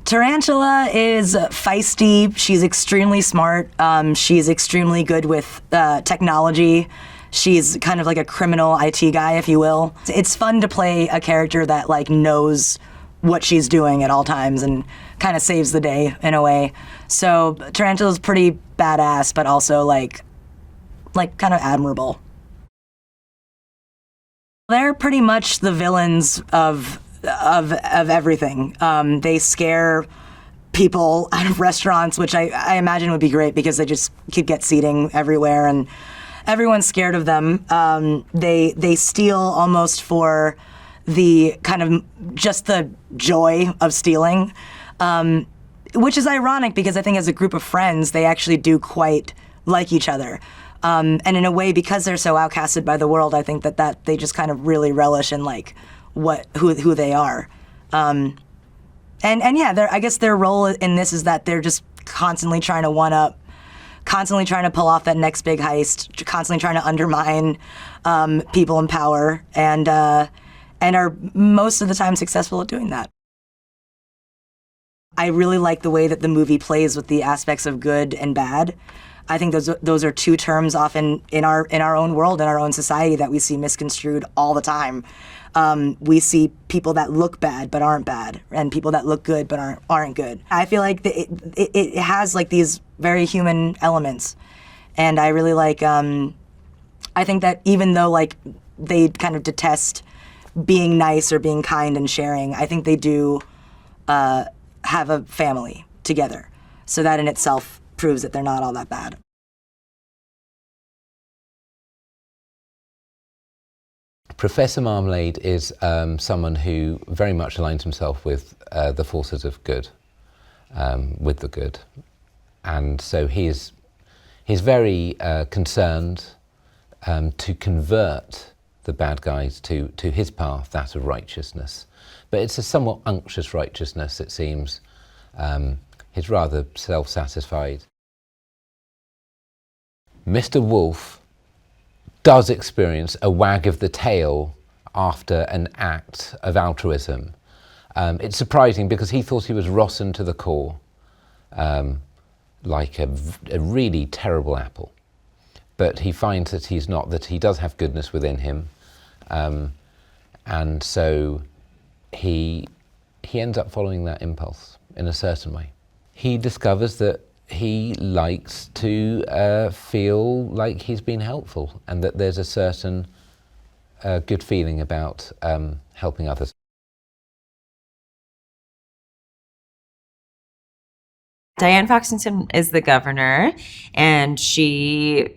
Tarantula is feisty. She's extremely smart. She's extremely good with technology. She's kind of like a criminal IT guy, if you will. It's fun to play a character that like knows what she's doing at all times and kind of saves the day in a way. So Tarantula's pretty badass, but also like kind of admirable. They're pretty much the villains of everything. They scare people out of restaurants, which I imagine would be great because they just could get seating everywhere and everyone's scared of them. They steal almost for the kind of just the joy of stealing, which is ironic because I think as a group of friends, they actually do quite like each other. And in a way, because they're so outcasted by the world, I think that they just kind of really relish in like who they are. And yeah, I guess their role in this is that they're just constantly trying to one up, constantly trying to pull off that next big heist, constantly trying to undermine people in power, and are most of the time successful at doing that. I really like the way that the movie plays with the aspects of good and bad. I think those are two terms often in our own world, in our own society, that we see misconstrued all the time. We see people that look bad but aren't bad, and people that look good but aren't good. I feel like it has like these very human elements, and I really like. I think that even though like they kind of detest being nice or being kind and sharing, I think they do have a family together. So that in itself proves that they're not all that bad. Professor Marmalade is someone who very much aligns himself with the forces of good, with the good. And so he's very concerned to convert the bad guys to his path, that of righteousness. But it's a somewhat unctuous righteousness, it seems. He's rather self-satisfied. Mr. Wolf does experience a wag of the tail after an act of altruism. It's surprising because he thought he was rotten to the core, like a really terrible apple. But he finds that he's not, that he does have goodness within him. And so he ends up following that impulse in a certain way. He discovers that he likes to feel like he's been helpful and that there's a certain good feeling about helping others. Diane Foxington is the governor, and she,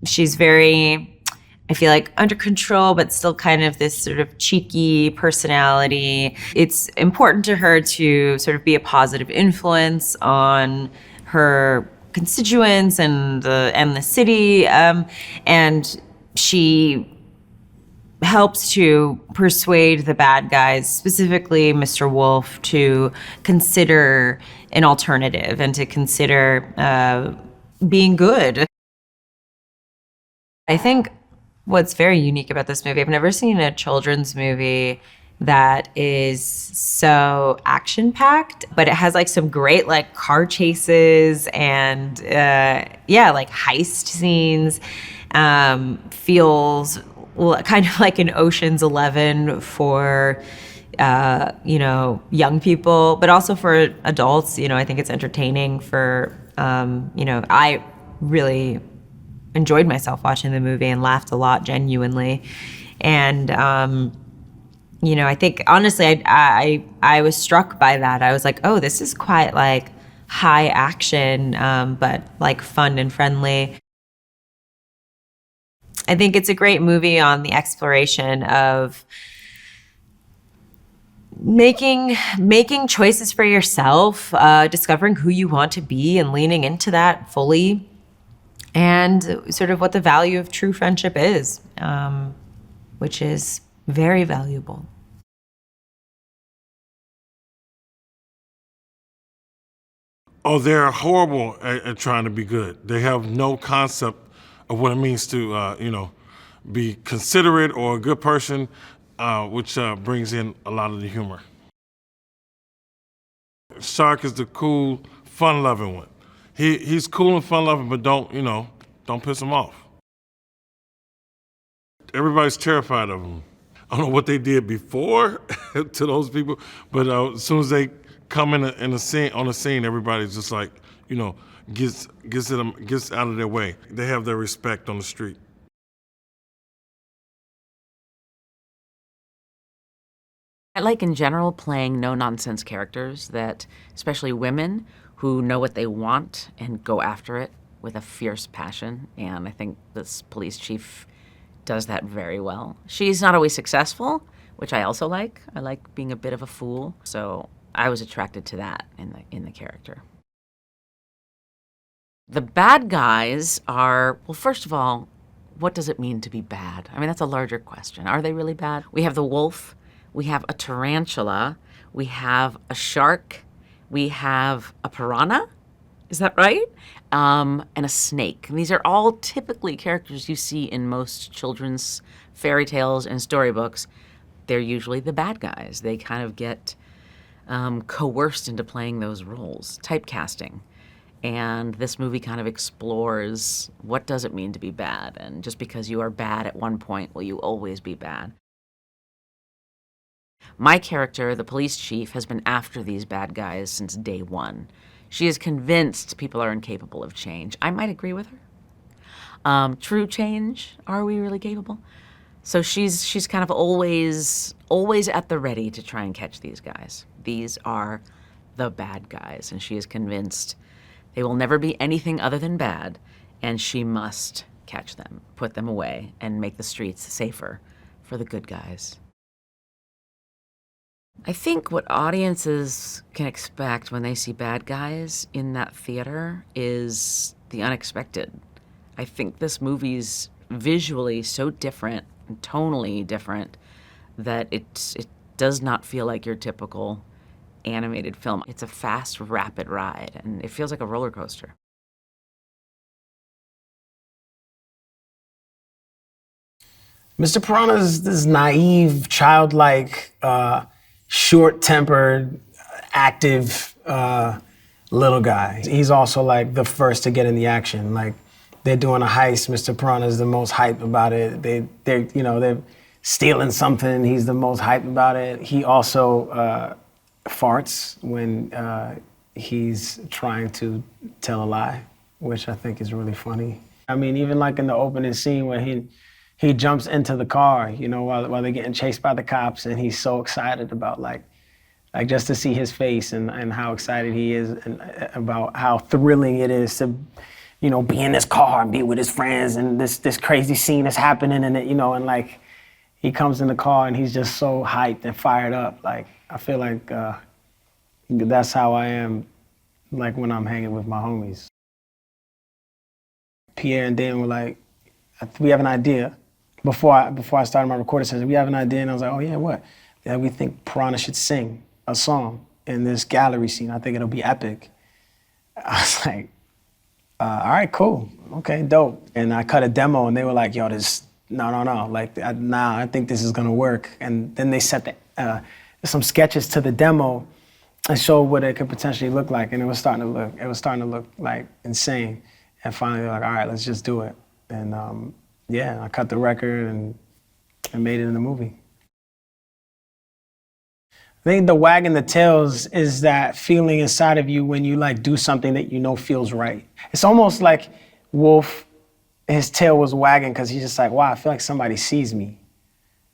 she's very, I feel like, under control, but still kind of this sort of cheeky personality. It's important to her to sort of be a positive influence on her constituents and the city, and she helps to persuade the bad guys, specifically Mr. Wolf, to consider an alternative and to consider being good. I think what's very unique about this movie, I've never seen a children's movie that is so action-packed, but it has like some great like car chases and like heist scenes. Feels kind of like an Ocean's 11 for young people, but also for adults. I think it's entertaining for I really enjoyed myself watching the movie and laughed a lot genuinely. And I think honestly I was struck by that. I was like, oh, this is quite like high action, but like fun and friendly. I think it's a great movie on the exploration of making choices for yourself, discovering who you want to be and leaning into that fully, and sort of what the value of true friendship is, which is very valuable. Oh, they're horrible at trying to be good. They have no concept of what it means to, be considerate or a good person, which brings in a lot of the humor. Shark is the cool, fun-loving one. He's cool and fun-loving, but don't piss him off. Everybody's terrified of him. I don't know what they did before to those people, but as soon as they come in the scene, on the scene, everybody's just like, gets out of their way. They have their respect on the street. I like in general playing no-nonsense characters that, especially women, who know what they want and go after it with a fierce passion. And I think this police chief does that very well. She's not always successful, which I also like. I like being a bit of a fool. So I was attracted to that in the character. The bad guys are, well, first of all, what does it mean to be bad? I mean, that's a larger question. Are they really bad? We have the wolf, we have a tarantula, we have a shark, we have a piranha, is that right? And a snake. And these are all typically characters you see in most children's fairy tales and storybooks. They're usually the bad guys. They kind of get coerced into playing those roles, typecasting. And this movie kind of explores what does it mean to be bad, and just because you are bad at one point, will you always be bad? My character, the police chief, has been after these bad guys since day one. She is convinced people are incapable of change. I might agree with her. True change, are we really capable? So she's kind of always at the ready to try and catch these guys. These are the bad guys, and she is convinced they will never be anything other than bad, and she must catch them, put them away, and make the streets safer for the good guys. I think what audiences can expect when they see bad guys in that theater is the unexpected. I think this movie's visually so different and tonally different that it does not feel like your typical animated film. It's a fast, rapid ride, and it feels like a roller coaster. Mr. Piranha's this naive, childlike, short-tempered, active little guy. He's also like the first to get in the action. Like they're doing a heist. Mr. Piranha's the most hype about it. They're stealing something. He's the most hype about it. He also farts when he's trying to tell a lie, which I think is really funny. I mean, even like in the opening scene where he jumps into the car, while they're getting chased by the cops, and he's so excited about like just to see his face and how excited he is and about how thrilling it is to, be in this car and be with his friends, and this crazy scene is happening, and and like he comes in the car and he's just so hyped and fired up. Like I feel like that's how I am, like when I'm hanging with my homies. Pierre and Dan were like, we have an idea. Before I started my recording session, we have an idea, and I was like, oh yeah, what? That we think Piranha should sing a song in this gallery scene. I think it'll be epic. I was like, all right, cool, okay, dope. And I cut a demo, and they were like, yo, no, like, I think this is gonna work. And then they set some sketches to the demo and showed what it could potentially look like, and it was starting to look like insane. And finally, they're like, all right, let's just do it. And I cut the record and made it in the movie. I think the wagging the tails is that feeling inside of you when you like do something that feels right. It's almost like Wolf, his tail was wagging because he's just like, wow, I feel like somebody sees me.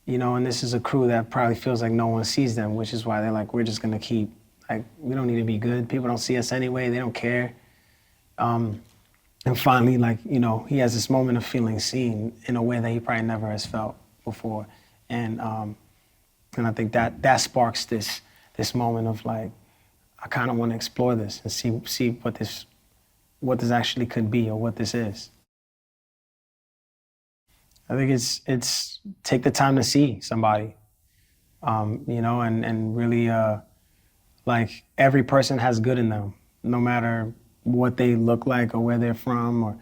And this is a crew that probably feels like no one sees them, which is why they're like, we're just gonna keep, like, we don't need to be good. People don't see us anyway, they don't care. And finally, like, he has this moment of feeling seen in a way that he probably never has felt before. And I think that sparks this moment of like, I kind of want to explore this and see what this actually could be or what this is. I think it's take the time to see somebody, and really, like, every person has good in them, no matter what they look like or where they're from, or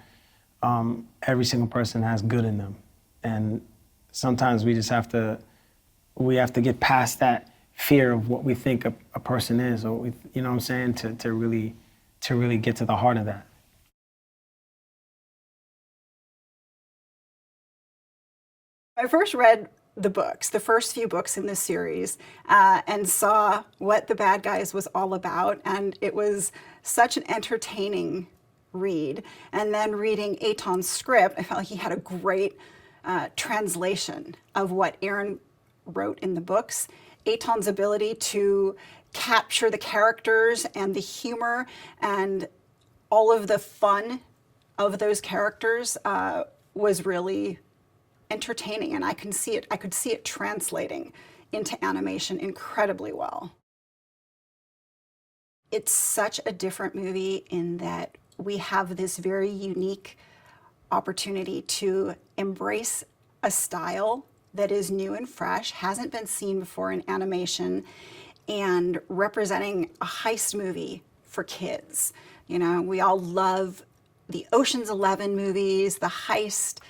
every single person has good in them. And sometimes we just have to get past that fear of what we think a person is, or you know what I'm saying, to really get to the heart of that. I first read the books, the first few books in this series, and saw what The Bad Guys was all about, and it was such an entertaining read. And then reading Eitan's script, I felt like he had a great translation of what Aaron wrote in the books. Eitan's ability to capture the characters and the humor and all of the fun of those characters was really entertaining, and I could see it translating into animation incredibly well. It's such a different movie in that we have this very unique opportunity to embrace a style that is new and fresh, hasn't been seen before in animation, and representing a heist movie for kids. You know, we all love the Ocean's 11 movies, the heist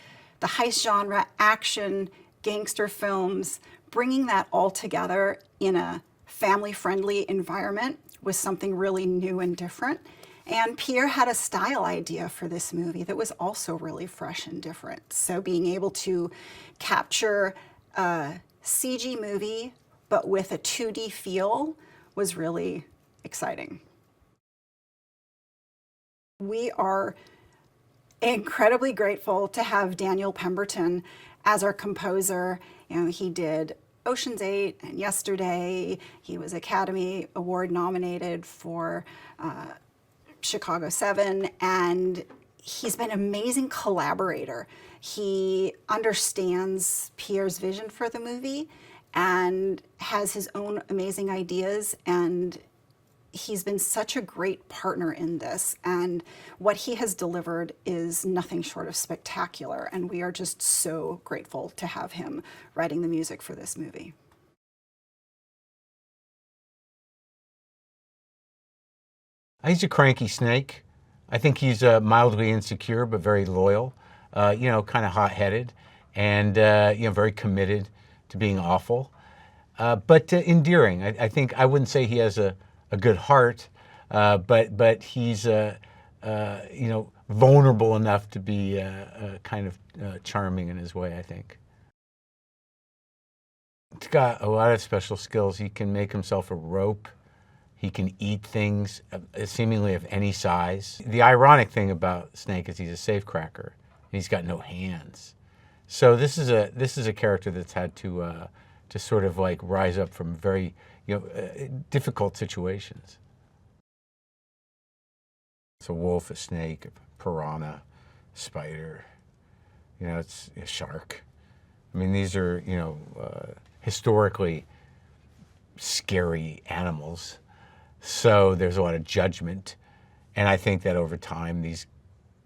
genre, action, gangster films. Bringing that all together in a family-friendly environment was something really new and different. And Pierre had a style idea for this movie that was also really fresh and different. So being able to capture a CG movie, but with a 2D feel, was really exciting. We are incredibly grateful to have Daniel Pemberton as our composer. You know, he did Ocean's 8 and Yesterday. He was Academy Award nominated for Chicago 7, and he's been an amazing collaborator. He understands Pierre's vision for the movie and has his own amazing ideas, and he's been such a great partner in this, and what he has delivered is nothing short of spectacular, and we are just so grateful to have him writing the music for this movie. He's a cranky snake. I think he's mildly insecure, but very loyal, you know, kind of hot-headed, and you know, very committed to being awful, but endearing. I think I wouldn't say he has a good heart, but he's you know, vulnerable enough to be kind of charming in his way, I think. He's got a lot of special skills. He can make himself a rope. He can eat things seemingly of any size. The ironic thing about Snake is he's a safecracker, and he's got no hands. So this is a character that's had to sort of like rise up from very, you know, difficult situations. It's a wolf, a snake, a piranha, spider. You know, it's a shark. I mean, these are, you know, historically scary animals. So there's a lot of judgment, and I think that over time these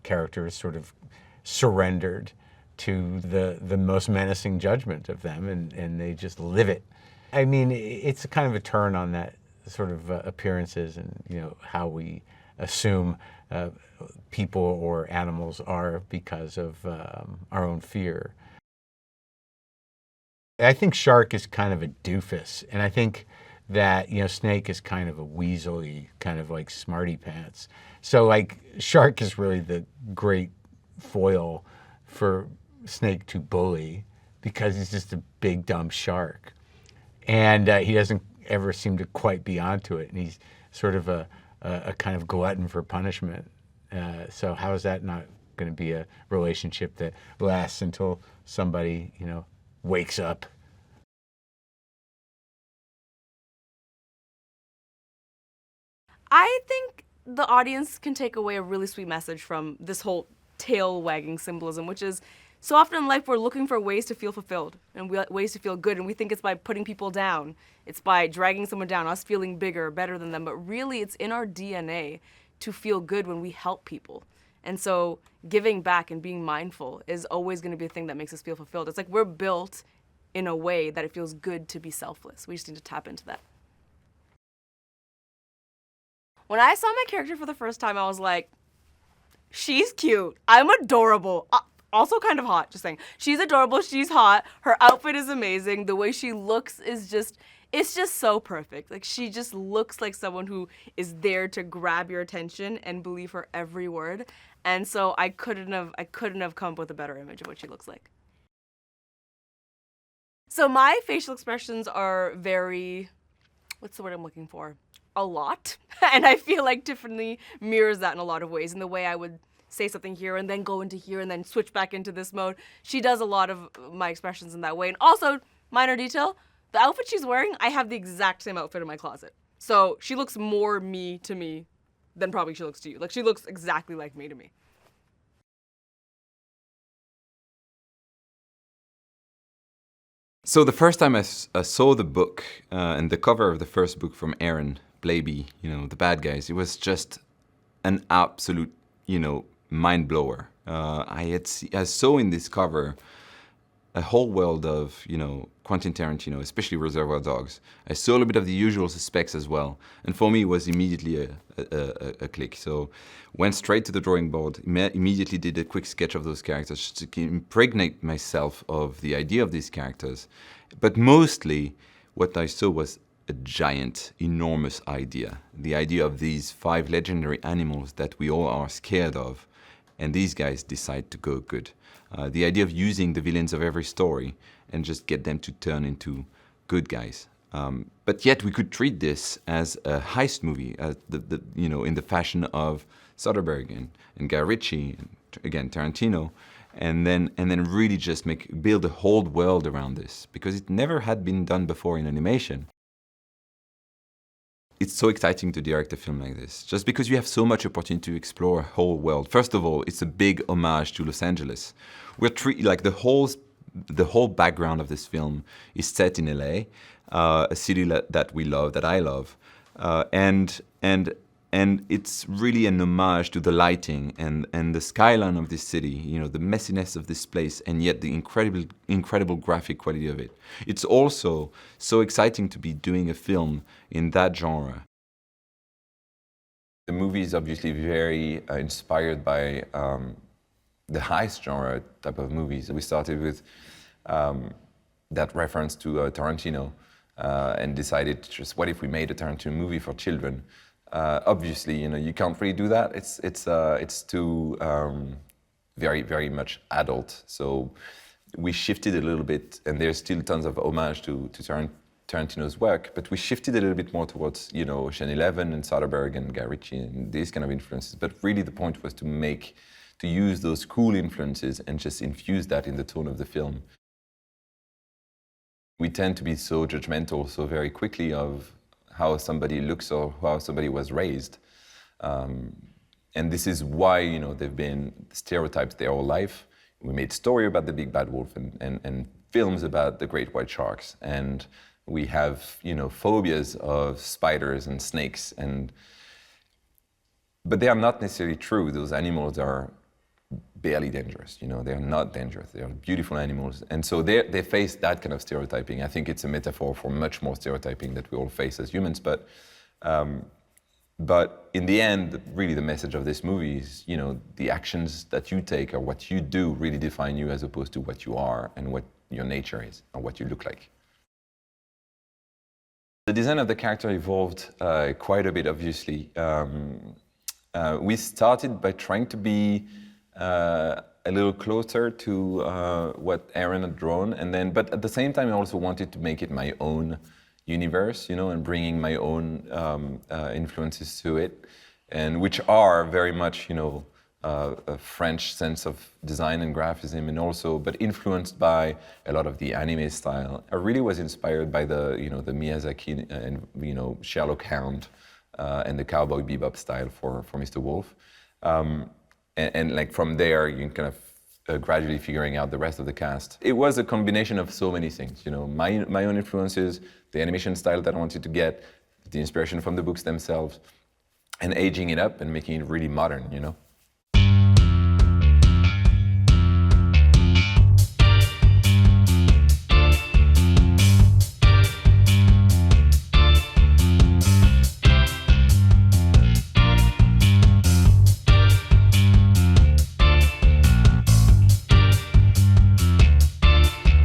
characters sort of surrendered to the most menacing judgment of them, and they just live it. I mean, it's a kind of a turn on that sort of appearances and, you know, how we assume people or animals are because of our own fear. I think Shark is kind of a doofus, and I think that, you know, Snake is kind of a weaselly, kind of like smarty pants. So like Shark is really the great foil for Snake to bully because he's just a big dumb shark. And he doesn't ever seem to quite be onto it, and he's sort of a kind of glutton for punishment. So how is that not going to be a relationship that lasts until somebody, you know, wakes up? I think the audience can take away a really sweet message from this whole tail wagging symbolism, which is so often in life we're looking for ways to feel fulfilled and ways to feel good, and we think it's by putting people down. It's by dragging someone down, us feeling bigger, better than them, but really it's in our DNA to feel good when we help people. And so giving back and being mindful is always going to be the thing that makes us feel fulfilled. It's like we're built in a way that it feels good to be selfless. We just need to tap into that. When I saw my character for the first time, I was like, she's cute. I'm adorable. Also kind of hot, just saying. She's adorable, she's hot. Her outfit is amazing. The way she looks is just it's just so perfect. Like, she just looks like someone who is there to grab your attention and believe her every word. And so I couldn't have come up with a better image of what she looks like. So my facial expressions are very, what's the word I'm looking for? A lot. And I feel like Tiffany mirrors that in a lot of ways, in the way I would say something here and then go into here and then switch back into this mode. She does a lot of my expressions in that way. And also, minor detail, the outfit she's wearing, I have the exact same outfit in my closet. So she looks more me to me than probably she looks to you. Like, she looks exactly like me to me. So the first time I saw the book and the cover of the first book from Aaron Blaby, the bad guys, it was just an absolute, mind blower. I saw in this cover a whole world of, Quentin Tarantino, especially Reservoir Dogs. I saw a little bit of The Usual Suspects as well. And for me, it was immediately a click. So went straight to the drawing board, immediately did a quick sketch of those characters to impregnate myself of the idea of these characters. But mostly, what I saw was a giant, enormous idea. The idea of these 5 legendary animals that we all are scared of. And these guys decide to go good. The idea of using the villains of every story and just get them to turn into good guys. But yet we could treat this as a heist movie, in the fashion of Soderbergh and Guy Ritchie, and again Tarantino, and then really just build a whole world around this, because it never had been done before in animation. It's so exciting to direct a film like this, just because you have so much opportunity to explore a whole world. First of all, it's a big homage to Los Angeles. The whole background of this film is set in LA, a city that we love, that I love, and it's really an homage to the lighting and the skyline of this city, the messiness of this place, and yet the incredible graphic quality of it. It's also so exciting to be doing a film in that genre. The movie is obviously very inspired by the heist genre type of movies. We started with that reference to Tarantino and decided just, what if we made a Tarantino movie for children? Obviously, you can't really do that. It's too very, very much adult. So we shifted a little bit, and there's still tons of homage to Tarantino's work, but we shifted a little bit more towards, Ocean 11 and Soderbergh and Guy Ritchie and these kind of influences. But really the point was to use those cool influences and just infuse that in the tone of the film. We tend to be so judgmental so very quickly of how somebody looks or how somebody was raised. And this is why, they've been stereotypes their whole life. We made story about the big bad wolf and films about the great white sharks. And we have, phobias of spiders and snakes. But they are not necessarily true. Those animals are barely dangerous. They're not dangerous. They are beautiful animals. And so they face that kind of stereotyping. I think it's a metaphor for much more stereotyping that we all face as humans. But in the end, really the message of this movie is, the actions that you take or what you do really define you, as opposed to what you are and what your nature is or what you look like. The design of the character evolved quite a bit, obviously. We started by trying to be a little closer to what Aaron had drawn, but at the same time I also wanted to make it my own universe, and bringing my own influences to it, and which are very much, a French sense of design and graphism, and also, but influenced by a lot of the anime style. I really was inspired by the Miyazaki and Sherlock Hound and the Cowboy Bebop style for Mr. Wolf. And like from there, you can kind of gradually figuring out the rest of the cast. It was a combination of so many things, my own influences, the animation style that I wanted to get, the inspiration from the books themselves, and aging it up and making it really modern,